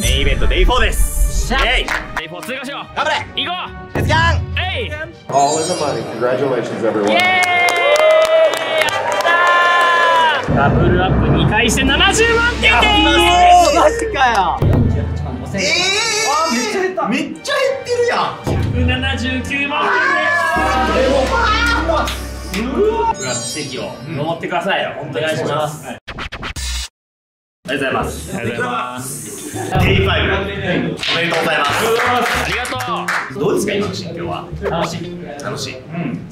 メインイベント Day4 です。イェイ。 Day4 通過しよう。頑張れ。行こう。レッツゴー。えい。 All in the money. Congratulations, everyone. イエーイ。やったー。ダブルアップ2回して70万点でーす。マジかよ。めっちゃ減った。めっちゃ減ってるやん。179万点でーす。奇跡を登ってくださいよ。お願いします。ありがとうございます。ありがとうございます。Day5 おめでとうございます。ありがとう。どうですか今の心境は。楽しい。楽しい。どう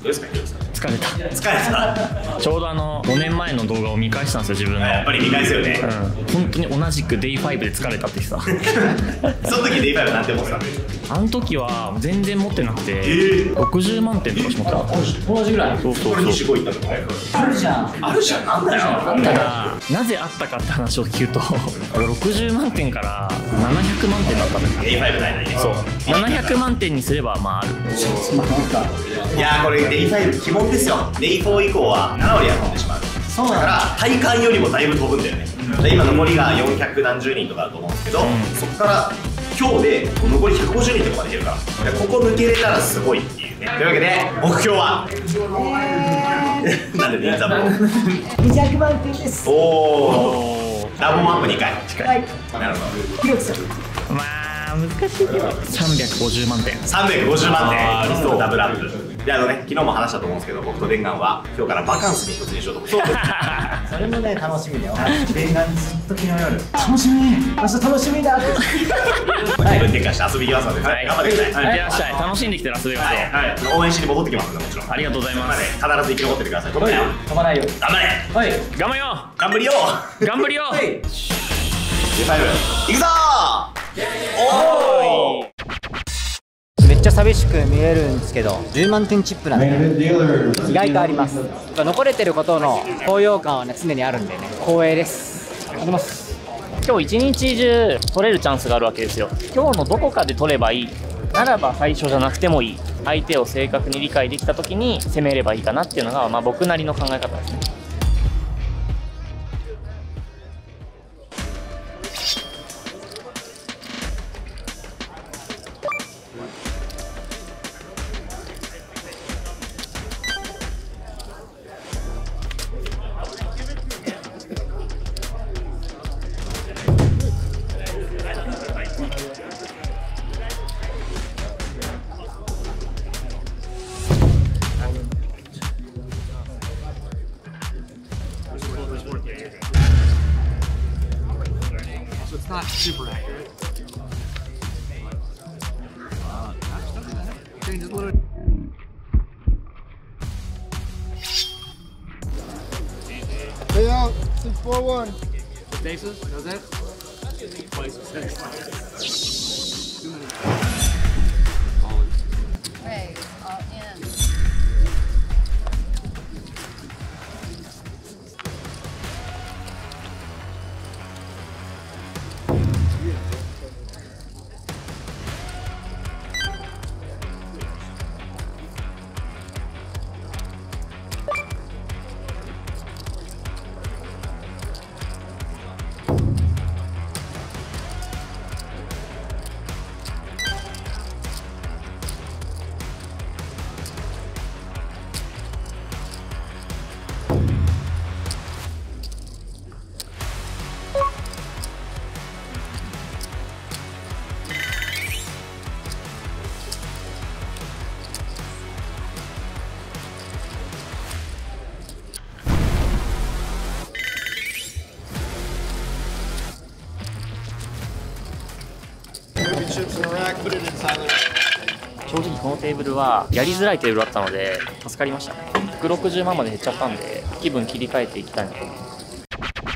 ですかヒロさん。疲れた。疲れた。ちょうど5年前の動画を見返したんですよ、自分の。やっぱり見返すよね。本当に同じく Day5 で疲れたってさ。その時 Day5 なんて思ってたの？あの時は全然持ってなくて、60万点とかし持ってた。同じぐらい。そうそうこれそう。25いったとか。あるじゃん。あるじゃん。なんだよ。ただなぜあったかって話を聞くと60万点から700万点だったんだよ。 Day5 ないね。そう700万点にすればまあある。いやーこれ Day5 鬼門ですよ。Day4 以降は7割は飛んでしまう。そうなんだ。だから体感よりもだいぶ飛ぶんだよね。で今残りが400何十人とかだと思うんですけど、そこから今日で残り150人とかまで減るからここ抜けれたらすごいっていうね。というわけで目標はなんでねザボ200万点です。おおダボアップ2回はい。なるほど。ひろきさん。まあ難しいけど350万点。350万点リストダブルアップで昨日も話したと思うんですけど、僕と伝願は今日からバカンスに突入しようと思ってそれもね楽しみだよ。伝願ずっと昨日夜楽しみ。明日楽しみだ。気分転換して遊び行きますので頑張ってください。いってらっしゃい。楽しんできてラスベガスを。応援しに戻ってきますのでもちろん。ありがとうございます。必ず生き残っててください。飛ばないよ。飛ばないよ。頑張れ。はい。頑張るよ。頑張りよう。頑張るよ。はい。Day5行くぞー。おー。めっちゃ寂しく見えるんですけど、10万点チップなんで意外とあります。残れてることの高揚感はね常にあるんでね、光栄です。ありがとうございます。今日一日中取れるチャンスがあるわけですよ。今日のどこかで取ればいいならば最初じゃなくてもいい。相手を正確に理解できた時に攻めればいいかなっていうのが、まあ、僕なりの考え方ですね。It's not super accurate. Change a little. Stay out. 641. Bases? Does that? Hey, all in. Chips in a rack, put it inside the rack. 正直このテーブルはやりづらいテーブルだったので助かりました。160万まで減っちゃったんで気分切り替えていきたいなと思いま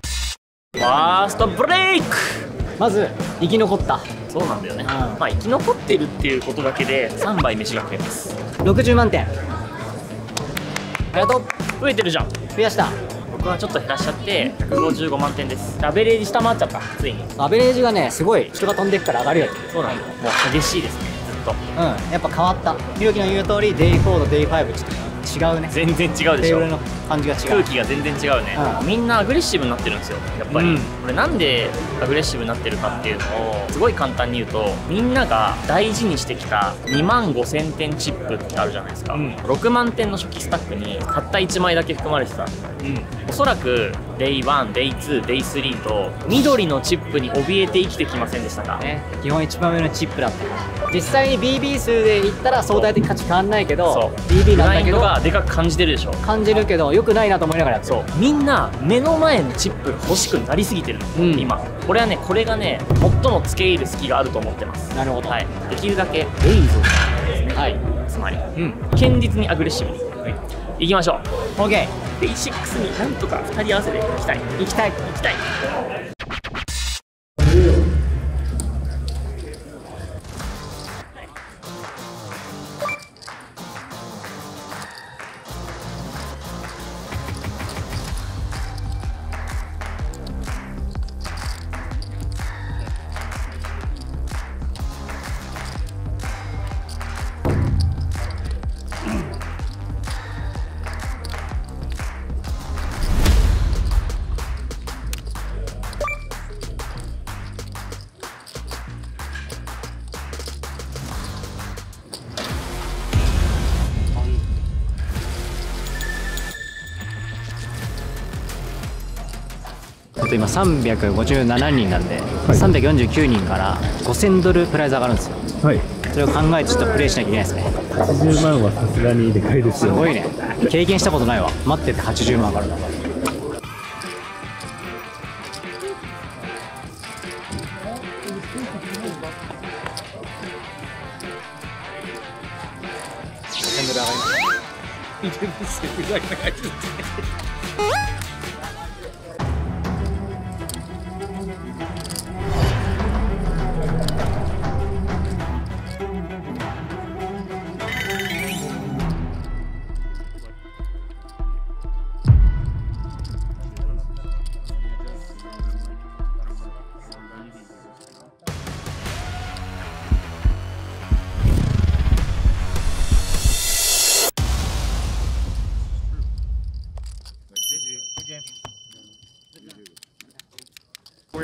す。ファーストブレイク。まず生き残った。そうなんだよね。まあ生き残ってるっていうことだけで3杯飯が食えます。60万点。ありがとう。増えてるじゃん。増やした。僕はちょっと減らしちゃって155万点です。アベレージ下回っちゃった。ついに。アベレージがねすごい人が飛んでくから上がるよ。そうなんだ。もう激しいですね。ずっと。やっぱ変わった。ひろきの言う通り Day4 と Day5 ちょっと違うね。全然違うでしょ。テーブルの感じが違う。空気が全然違うね、みんなアグレッシブになってるんですよやっぱり、これなんでアグレッシブになってるかっていうのをすごい簡単に言うと、みんなが大事にしてきた2万5000点チップってあるじゃないですか、6万点の初期スタックにたった1枚だけ含まれてた、おそらく Day1、Day2、Day3 と緑のチップに怯えて生きてきませんでしたか、ね、基本一番上のチップだったから実際に BB 数で言ったら相対的価値変わんないけど BB なんだけどがでかく感じてるでしょ。感じるけど良くないなと思いながらやってる。そうみんな目の前のチップが欲しくなりすぎてるの、今俺はねこれがね最も付け入る隙があると思ってます。なるほど、はい、できるだけレイズをですね、はい、つまり、堅実にアグレッシブに、いきましょう。 OK。 ベーシックスになんとか2人合わせていきたい行きたい。今357人なんで、349人から5000ドルプライズ上がるんですよ。はい。それを考えてちょっとプレイしなきゃいけないですね。80万はさすがにでかいですよ。すごいね。経験したことないわ。待ってて80万上がるの。と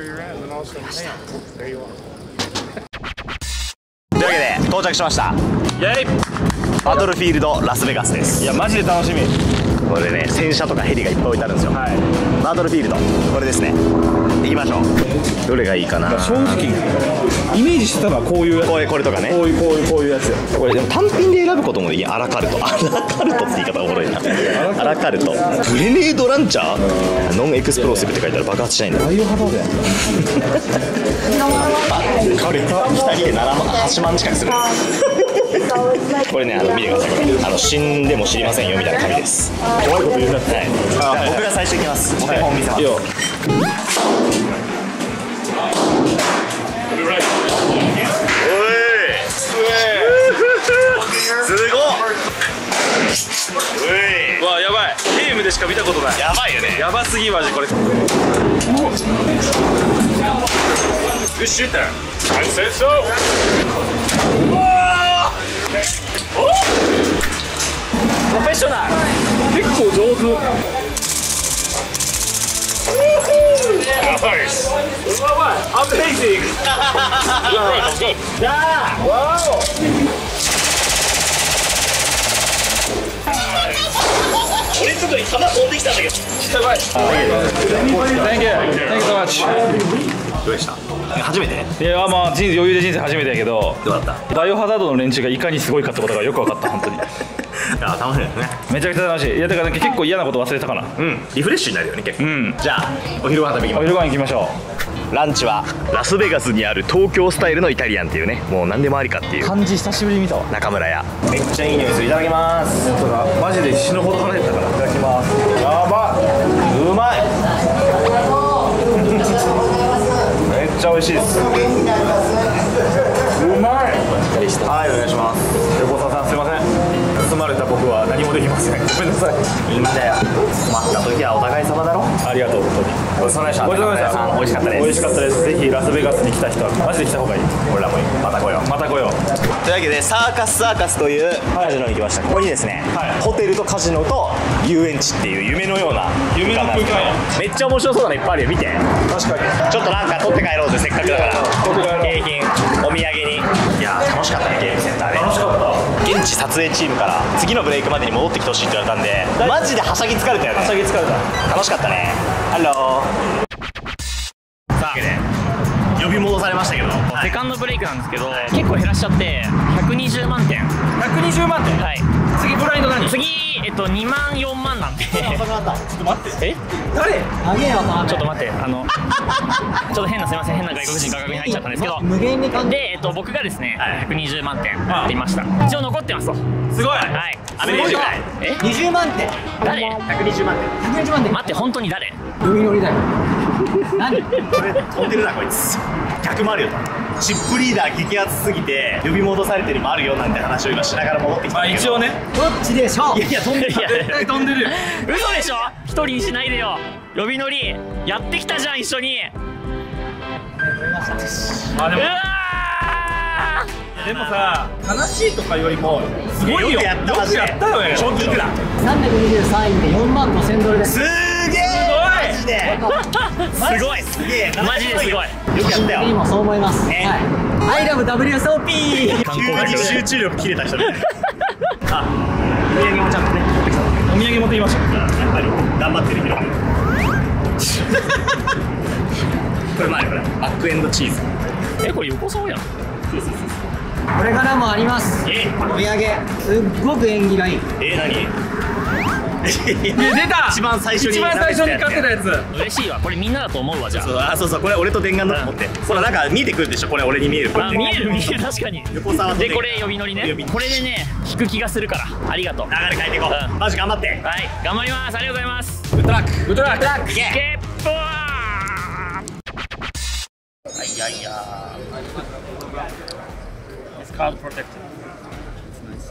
いうわけで到着しました。イエイバトルフィールドラスベガスです。いやマジで楽しみ。これね戦車とかヘリがいっぱい置いてあるんですよ、バトルフィールドこれですね。行きましょう。どれがいいかな。正直イメージしてたのはこういうやつ、これとかね、こういうやつよ。これでも単品で選ぶこともいい。アラカルトって言い方おもろいな。アラカルトグレネードランチャーノンエクスプローシブって書いてある。爆発しないんだ。バイオハザードやん。これ2人で8万近くする。これね見てください。死んでも知りませんよみたいな紙です。怖いこと言うなって。はい、僕が最初行きます。お手本見せます。すごっ。うわやばい。ゲームでしか見たことない。やばいよね。やばすぎマジこれ。グッシューター。I said so。プロフェッショナル。結構上手。Nice. Amazing. Wow. 俺のとこに弾飛んできたんだけど。やばい。Thank you so much。どうでした？初めて？いやまあ余裕で人生初めてやけど。どうだった？バイオハザードの連中がいかにすごいかってことがよく分かった本当に。楽しいですね。めちゃくちゃ楽しい。いやだから結構嫌なこと忘れたかな。リフレッシュになるよね結構。じゃあお昼ご飯食べに行きましょう。お昼ご飯行きましょう。ランチはラスベガスにある東京スタイルのイタリアンっていうね、もう何でもありかっていう漢字久しぶりに見たわ。中村屋。めっちゃいい匂いする。いただきます。マジで死ぬほど離れてたからいただきます。やばうまい。めっちゃ美味しいです。うまい。はい、お願いします。横澤さんすいません。すままれた僕は何もできません。ごめんなさい。いいんだよ、困った時はお互い様だろ。ありがとう、本当に。ごちそうさまでした。ごちそうさまでした。美味しかったです。美味しかったです。ぜひラスベガスに来た人はマジで来た方がいい。俺らもまた来よう。また来よう。というわけでサーカスというカジノに来ました。ここにですね、ホテルとカジノと遊園地っていう夢のような夢の空間や。めっちゃ面白そうなのいっぱいあるよ。見て、確かに。ちょっとなんか取って帰ろうぜ、せっかくだから景品お土産に。いや楽しかったね、ゲームセンターで。楽しかった。現地撮影チームから次のブレイクまでに戻ってきてほしいって言われたんで、マジではしゃぎ疲れたよね。はしゃぎ疲れた。楽しかったね。ハロー。さあ呼び戻されましたけど、セカンドブレイクなんですけど、結構減らしちゃって120万点。120万点。はい。次ブラインド何？次2万4万なんで。ちょっと待って。え？誰？長えわかちょっと待って、ちょっと変な、すみません、変な外国人画角に入っちゃったんですけど、無限に感じで、僕がですね、120万点って言いました。一応残ってますと。すごい。はい。アメリカ人え20万点誰120万点。120万点待って、本当に誰ノリノリだよ何これ飛んでるなこいつ。逆もあるよと。チップリーダー激アツすぎて呼び戻されてるもあるよなんて話を今しながら戻ってきたんだけど、一応ね。どっちでしょう。いやいや飛んでる。絶対飛んでるよ。嘘でしょ。一人にしないでよ。呼び乗りやってきたじゃん、一緒に。あ、でもうわでもさ、悲しいとかよりもすごいよ。よくやったマジで。よくやったよね。賞金いくら？ 323位で4万5000ドルですすげえ。マジで。すごいすげえ。マジですごい。よくやったよ。今そう思います、ねはい、I love WSOP 急に集中力切れた人みたいな。あ、お土産もちゃんとね持ってきた。お土産持ってきました。やっぱり頑張ってるヒロ。これ前これバックエンドチーズ。これ横そうやん。これからもあります。お土産すっごく縁起がいい。何？出た。一番最初に買ってたやつ。嬉しいわ。これみんなだと思うわ。じゃそうこれ俺と伝言だと思って。ほらなんか見えてくるでしょ、これ俺に見える。あ、見える確かに。横沢とで、これ呼び乗りね。これでね引く気がするから。ありがとう。流れ変えていこう。マジ頑張って。はい、頑張ります。ありがとうございます。グッドラック。グッドラック。いけ。ゲッポー。いやいや。It's card protected. It's nice.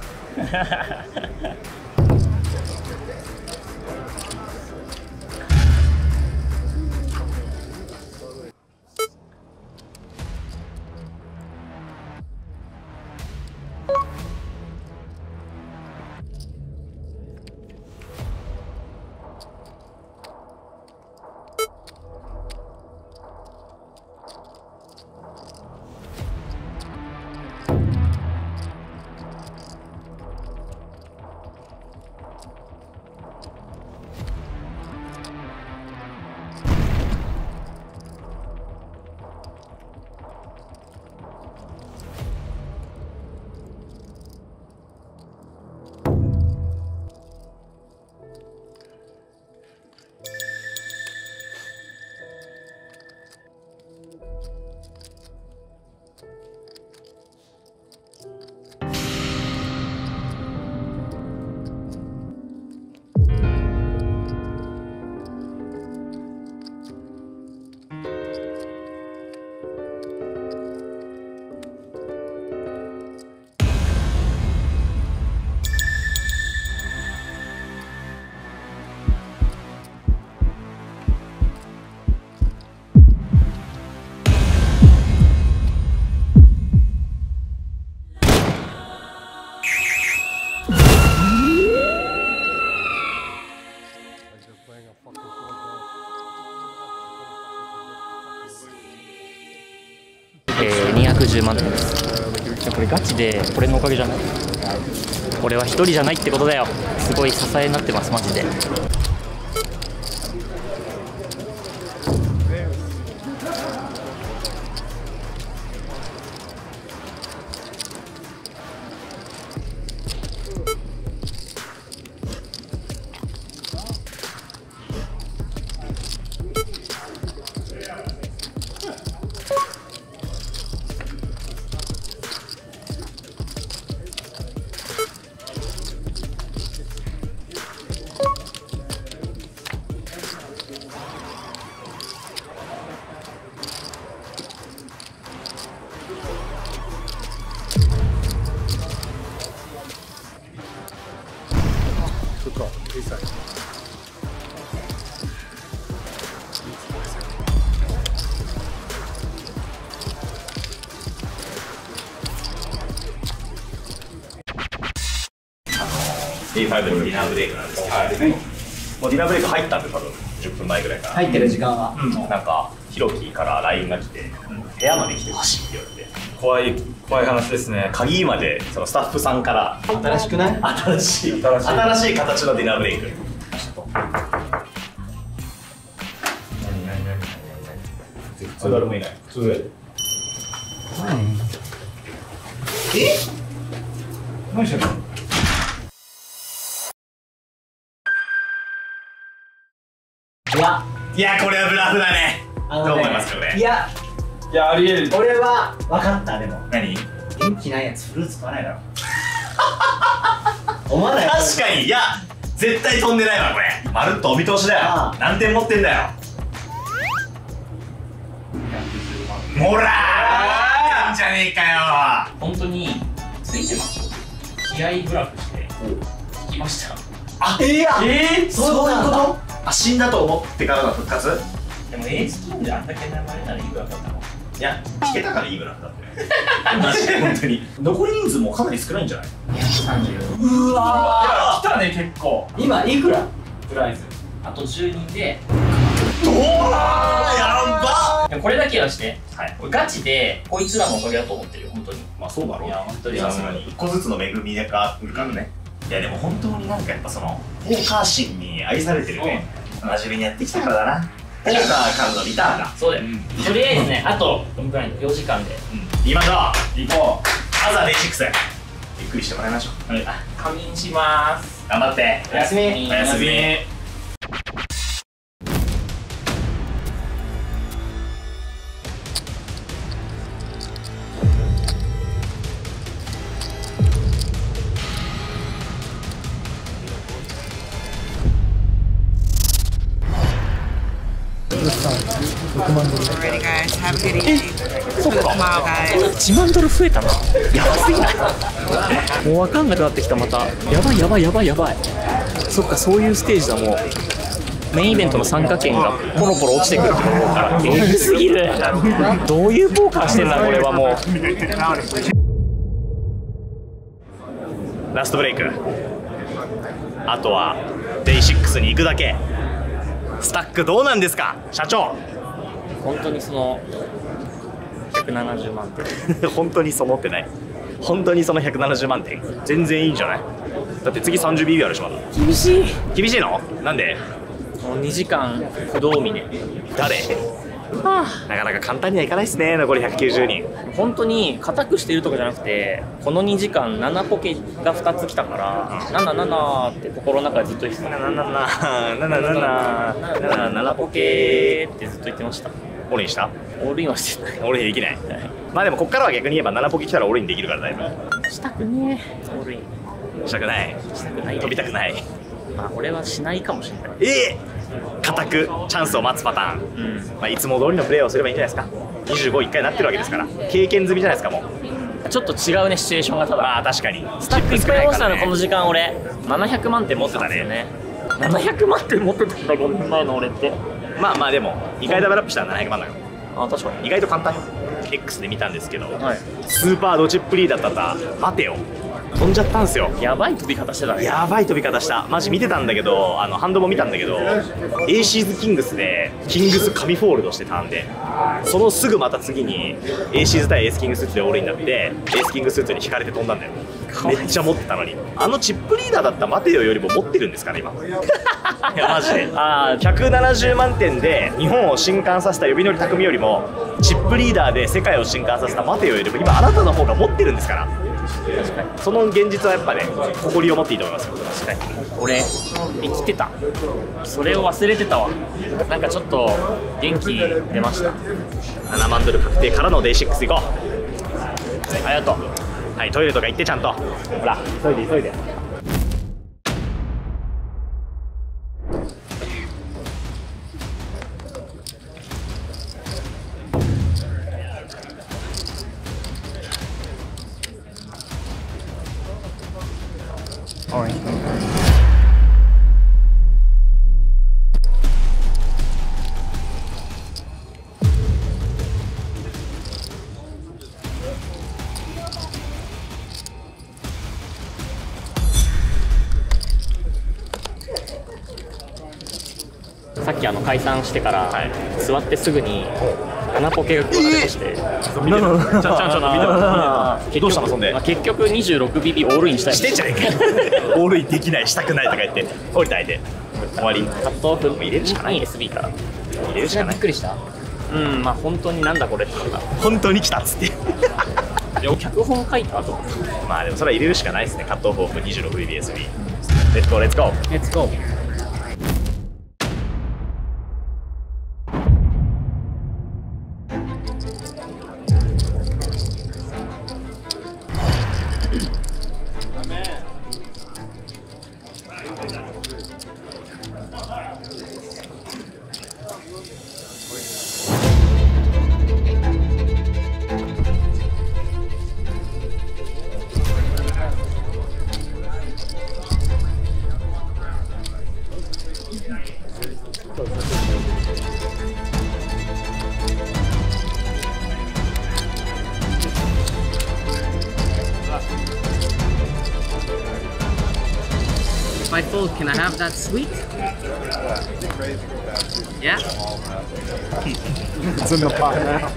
210万点です。これガチで俺のおかげじゃない。俺は一人じゃないってことだよ。すごい支えになってますマジで。A5 のディナーブレイクなんですけど、もうディナーブレイク入ったんで多分10分前ぐらいから入ってる時間はなんかヒロキから LINE が来て、部屋まで来てほしいって言われて、怖い話ですね。鍵までそのスタッフさんから新しくない？新しい形のディナーブレイク。普通誰もいない。普通。何してんの？いやこれはブラフだね。どう思いますかこれ？いやありえる。俺は分かった。でも何？元気ないやつフルーツ食わないだろ。思わない？確かに。いや絶対飛んでないわこれ。まるっとお見通しだよ。何点持ってんだよ。ほらーいいんじゃねえかよ。本当についてます。気合ブラフして来ました。そういうこと？死んだと思ってからの復活？でもエースキングであんだけ名前ならいいブラフだったの。いや聞けたからいいブラフだってマジで本当に。残り人数もかなり少ないんじゃない？234。うわー来たね結構。今いくら？プライズあと10人で。おーやばっ。でもこれだけはして、はい、俺ガチでこいつらのおかげだと思ってるよ本当に。まあそうだろう。いや本当にさすがに1個ずつの恵みが来るからね。いやでも本当になんかやっぱそのポーカー心に愛されてるね。真面目にやってきたからだな。ポーカーからのリターンだ。そうだよ、とりあえずね、あとどのくらいの4時間で行きましょう。行こう。まずはデイ6ゆっくりしてもらいましょう。仮眠しまーす。頑張って。おやすみ。おやすみ。Alrighty guys, have a good evening. Tomorrow guys. 1万ドル増えたな。やばすぎない？もう分かんなくなってきた。またやばい。そっか、そういうステージだ。もうメインイベントの参加券がポロポロ落ちてくると思うからえぐすぎる。どういうポーカーしてんだこれは。もうラストブレイク。あとはデイ6に行くだけ。スタックどうなんですか社長。本当にその170万点本当にそのってない。本当にその170万点全然いいんじゃない？だって次 30BB あるしまだ。厳しいの？なんで？もう2時間不動峰。誰？なかなか簡単にはいかないですね。残り190人。本当に固くしてるとかじゃなくて、この2時間7ポケが2つ来たから77って心の中でずっと言ってた。7ポケってずっと言ってました。オールインした？オールインはしてない。オールインできない。まあでもこっからは逆に言えば7ポケ来たらオールインできるからだいぶ。したくねえ。オールインしたくない。飛びたくない。まあ俺はしないかもしれない。固くチャンスを待つパターン、まあ、いつも通りのプレーをすればいいんじゃないですか。25、1回なってるわけですから経験済みじゃないですか。もうちょっと違うねシチュエーションが。ただまあ確かにスタックいっぱい持ってたの。この時間俺700万点持ってたんですよね。700万点持ってたんだ5年前の俺って。まあでも2回ダブルアップしたら700万だよ。あ確かに意外と簡単よ。X で見たんですけど、はい、スーパードチップリーダーだった待てよ飛んじゃったんですよ。やばい飛び方してたね。やばい飛び方した。マジ見てたんだけどハンドも見たんだけど、エーシーズキングスでキングス神フォールドしてたんで、そのすぐまた次にエーシーズ対エースキングスーツでオールインになって、エースキングスーツに引かれて飛んだんだよ。めっちゃ持ってたのに。チップリーダーだった待てよよりも持ってるんですかね今。いやマジで170万点で日本を震撼させた呼び乗り匠よりも、チップリーダーで世界を震撼させた待てよよりも今あなたの方が持ってるんですから。確かにその現実はやっぱね誇りを持っていいと思いますよ。確かに俺生きてた。それを忘れてたわ。なんかちょっと元気出ました。7万ドル確定からのデイ6行こう。ありがとう。はい、トイレとか行ってちゃんと。ほら急いで急いで。き解散してから、座ってすぐに穴ポケが出てきて、ちょっと見てもどうしたのそんで、結局 26BB オールインしたい。してんじゃねえかオールインできないしたくないとか言って降りたいで終わり。カットオフ入れるしかない SB から入れるしかない。びっくりした。まあ本当になんだこれってのが本当に来たっつって脚本書いた後まあでもそれは入れるしかないですね。カットオフオフ 26BBSB レッツゴーレッツゴーレッツゴー。If I fold, can I have that sweet? Yeah? It's in the pot now.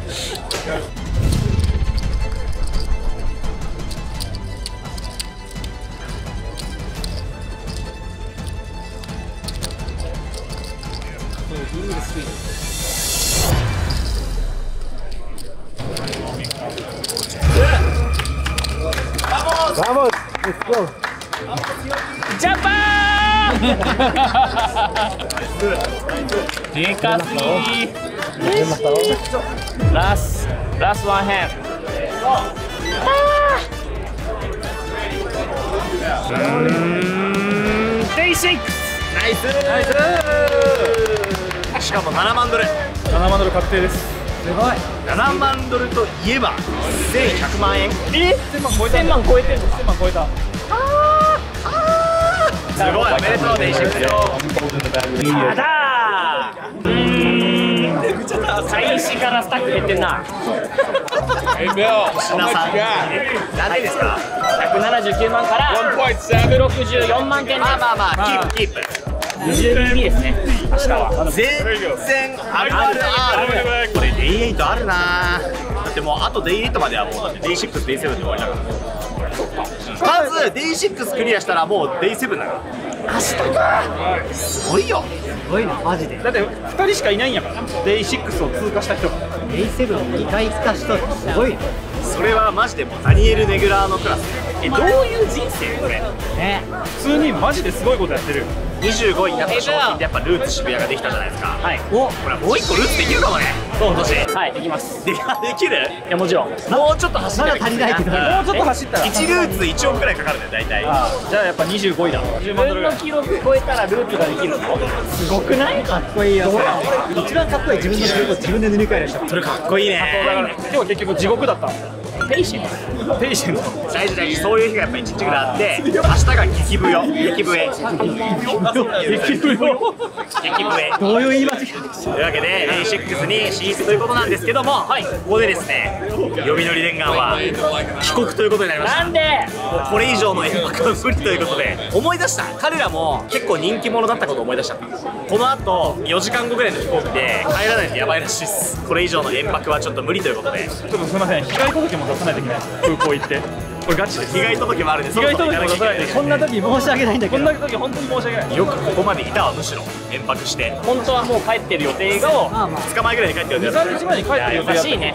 Vamos! Let's go! ジャパンでかすぎラスワンヘンデイ6ナイスしかも7万ドル7万ドル確定です。すごい。 7万ドルといえば1100万円1000万超えてる1000万超えた。すごいおめでとうデイシックスよやだー開始からスタック減ってんな品さん何でですか179万から164万件でまあキープ 22ですね明日は全然あるこれデイ8あるなだってもうあとデイ8まではもうだってデイ6デイ7で終わりだからまずデイ6クリアしたらもうデイ7だから明日かすごいよすごいな、マジで。だって2人しかいないんやから。デイ6を通過した人が。デイ7を2回来た人ってすごいね。それはマジでもうダニエル・ネグラーのクラスどういう人生これね。普通にマジですごいことやってる。 25位になった商品でやっぱルーツ渋谷ができたじゃないですかはいこれもう1個ルーツできるかもね今年はいできますできるいやもちろんもうちょっと走ってまだ足りないけどもうちょっと走ったら。 1ルーツ1億くらいかかるんだよ大体じゃあやっぱ25位だ。10自万ドルぐらい。分の記録超えたらループができるのすごくないかっこいいよ。一番かっこいい自分の記録を自分で塗り替える人。それかっこいいねだから今日は結局地獄だった。ペイシンペイシェント。大事そういう日がやっぱ1日ぐらいあって明日が激笛よ激笛どういう言い間違い。というわけでデイ6に進出ということなんですけども、はい、ここでですね呼び乗り伝願は帰国ということになりましたなんでこれ以上の遠隔は無理ということで思い出した彼らも結構人気者だったことを思い出したこの後4時間後ぐらいの飛行機で帰らないとやばいらしいですこれ以上の延泊はちょっと無理ということでちょっとすみません。被害届も出さないといけない。空港行って。これガチです。被害届もあるんで被害届も出さないといけない。こんな時申し訳ないんだけど。こんな時本当に申し訳ない。よくここまでいたわむしろ延泊して本当はもう帰ってる予定がまあまあ。 2日前ぐらいに帰ってるんです3日前に帰ってる予定だった。優しいね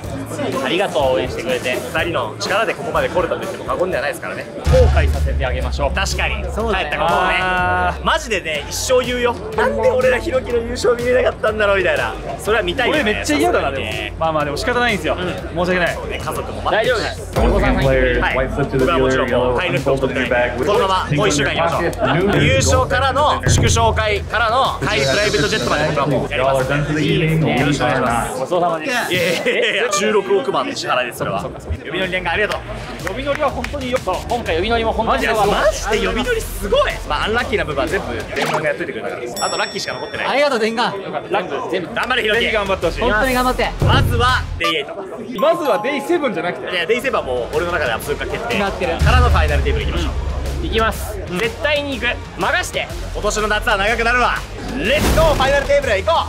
ありがとう応援してくれて2人の力でここまで来れたと言っても過言ではないですからね後悔させてあげましょう確かにそうだよ帰ったことをねマジでね一生言うよなんで俺らヒロキの優勝見れなかったんだろうみたいなそれは見たいよね俺めっちゃ嫌だなでさすがにねも。まあまあでも仕方ないんですよ。申し訳ない。ね家族も待大ってるし丈夫です横澤さんはい僕はもちろんもう買い抜くを取ってないこのままもう1週間行きましょう優勝からの祝勝会からの帰りプライベートジェットまで僕はもうやりますよろしくお願いしますごちそうさまですいやいや16億万の支払いですそれは呼び乗り伝願ありがとう呼び乗りは本当によく。今回呼び乗りも本当に世話マジで呼び乗りすごいまあアンラッキーな部分は全部伝願がやっといてくれたからあとラッキーしか残ってないありがとう伝願。ラック全部頑張れヒロキぜひ頑張ってほしい。本当に頑張って。まずはデイ8まずはデイ7じゃなくて。いやデイ7はもう俺の中では通過決定決まってるからのファイナルテーブルいきましょう行きます、絶対に行く。任して。今年の夏は長くなるわ。レッツゴーファイナルテーブルへ行こ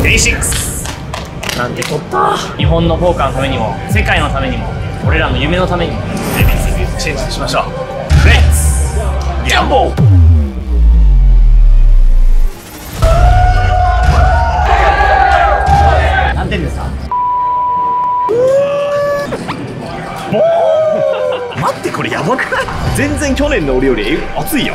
う。デイ6なんて取った。日本のポーカーのためにも世界のためにも俺らの夢のためにもチェンジしましょう。レッツギャンボー。何点ですか？待って、これやばくない？全然去年の俺より熱いよ。